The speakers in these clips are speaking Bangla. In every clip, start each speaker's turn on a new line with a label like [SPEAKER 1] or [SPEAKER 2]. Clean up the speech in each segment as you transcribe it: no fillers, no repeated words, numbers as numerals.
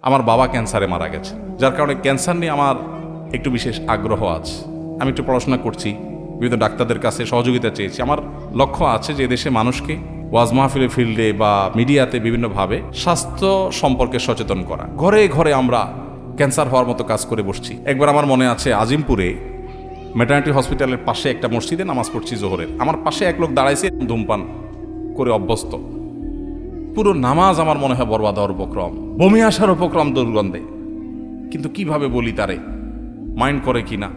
[SPEAKER 1] আমার বাবা ক্যান্সারে মারা গেছে, যার কারণে ক্যান্সার নিয়ে আমার একটু বিশেষ আগ্রহ আছে। আমি একটু পড়াশোনা করছি, বিভিন্ন ডাক্তারদের কাছে সহযোগিতা চেয়েছি। আমার লক্ষ্য আছে যে দেশে মানুষকে ওয়াজ মাহফিলের ফিল্ডে বা মিডিয়াতে বিভিন্নভাবে স্বাস্থ্য সম্পর্কে সচেতন করা। ঘরে ঘরে আমরা ক্যান্সার হওয়ার মতো কাজ করে বসছি। একবার আমার মনে আছে, আজিমপুরে ম্যাটার্নিটি হসপিটালের পাশে একটা মসজিদে নামাজ পড়ছি জোহরের। আমার পাশে এক লোক দাঁড়াইছে, ধূমপান করে অভ্যস্ত। পুরো নামাজ আমার মনে হয় বরবাদ হওয়ার উপক্রম, বমি আসার উপক্রম দুর্গন্ধে। কিন্তু কিভাবে বলি তারে, মাইন্ড করে কি না,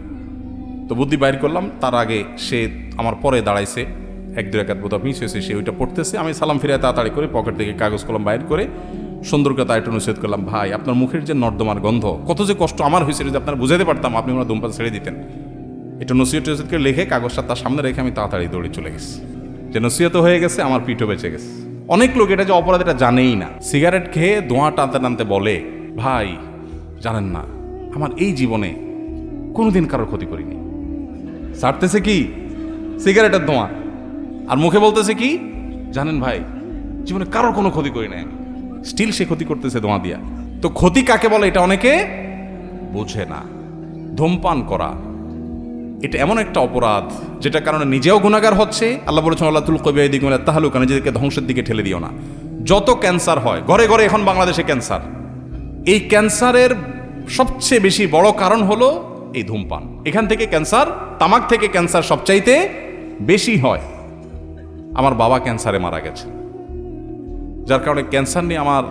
[SPEAKER 1] তো বুদ্ধি বাইর করলাম। তার আগে সে আমার পরে দাঁড়াইছে, এক দু রাকাত বোধহয় মিস হয়েছে, সে ওইটা পড়তেছে। আমি সালাম ফিরে তাড়াতাড়ি করে পকেট থেকে কাগজ কলম বাইর করে সুন্দর করে তার একটু নসিহত করলাম, ভাই আপনার মুখের যে নর্দমার গন্ধ, কত যে কষ্ট আমার হয়েছে, যদি আপনারা বুঝাতে পারতাম আপনি ওনার ধূমপান ছেড়ে দিতেন। এটা নসিহত করে লিখে কাগজটা তার সামনে রেখে আমি তাড়াতাড়ি দৌড়ে চলে গেছি। যে নসিহত হয়ে গেছে, আমার পিঠও বেঁচে গেছে। অনেক লোক এটা যে অপরাধ এটা জানেই না। সিগারেট খেয়ে ধোঁয়া টানতে টানতে বলে, ভাই জানেন না, আমার এই জীবনে কোনোদিন কারোর ক্ষতি করিনি। ছাড়তেছে কি সিগারেটের ধোঁয়া, আর মুখে বলতেছে কি, জানেন ভাই জীবনে কারোর কোনো ক্ষতি করি না। স্টিল সে ক্ষতি করতেছে ধোঁয়া দিয়া। তো ক্ষতি কাকে বলে এটা অনেকে বোঝে না। ধূমপান করা এটা এমন একটা অপরাধ যেটার কারণে নিজেও গুনাহগার হচ্ছে। আল্লাহ বলেছেন, আল্লাহ তুল কবি দিক তাহলুকা, নিজেদেরকে ধ্বংসের দিকে ঠেলে দিও না। যত ক্যান্সার হয় ঘরে ঘরে এখন বাংলাদেশে ক্যান্সার, এই ক্যান্সারের সবচেয়ে বেশি বড় কারণ হলো এই ধূমপান। এখান থেকে ক্যান্সার, তামাক থেকে ক্যান্সার সবচাইতে বেশি হয়। আমার বাবা ক্যান্সারে মারা গেছে, যার কারণে ক্যান্সার নিয়ে আমার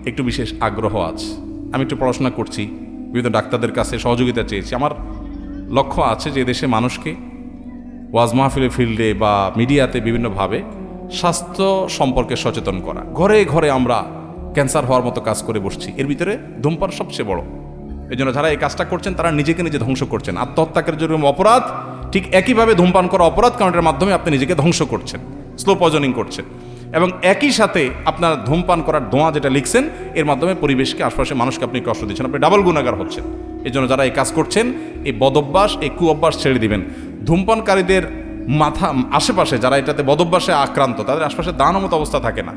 [SPEAKER 1] একটু বিশেষ আগ্রহ আছে। আমি একটু পড়াশোনা করছি, বিভিন্ন ডাক্তারদের কাছে সহযোগিতা চেয়েছি। আমার লক্ষ্য আছে যে দেশে মানুষকে ওয়াজ মাহফিলের ফিল্ডে বা মিডিয়াতে বিভিন্নভাবে স্বাস্থ্য সম্পর্কে সচেতন করা। ঘরে ঘরে আমরা ক্যান্সার হওয়ার মতো কাজ করে বসছি, এর ভিতরে ধূমপান সবচেয়ে বড়। এই জন্য যারা এই কাজটা করছেন তারা নিজেকে নিজে ধ্বংস করছেন। আত্মহত্যাকের যেরকম অপরাধ, ঠিক একইভাবে ধূমপান করা অপরাধ, কারণ এটার মাধ্যমে আপনি নিজেকে ধ্বংস করছেন, স্লো পয়জনিং করছেন। এবং একই সাথে আপনার ধূমপান করার ধোঁয়া যেটা লিখছেন, এর মাধ্যমে পরিবেশকে, আশপাশে মানুষকে আপনি কষ্ট দিচ্ছেন, আপনি ডাবল গুনাহগার হচ্ছেন। এই জন্য যারা এই কাজ করছেন, এই বদভ্যাস, এই কুঅভ্যাস ছেড়ে দিবেন। ধূমপানকারীদের মাথা আশেপাশে যারা এটাতে বদভ্যাসে আক্রান্ত, তাদের আশপাশে দাঁড়ানোর মতো অবস্থা থাকে না।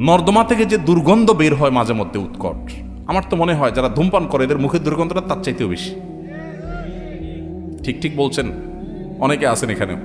[SPEAKER 1] নর্দমা থেকে যে দুর্গন্ধ বের হয় মাঝে মধ্যে উৎকট, আমার তো মনে হয় যারা ধূমপান করে এদের মুখের দুর্গন্ধটা তার চাইতেও বেশি। ঠিক ঠিক বলছেন, অনেকে আছেন এখানেও।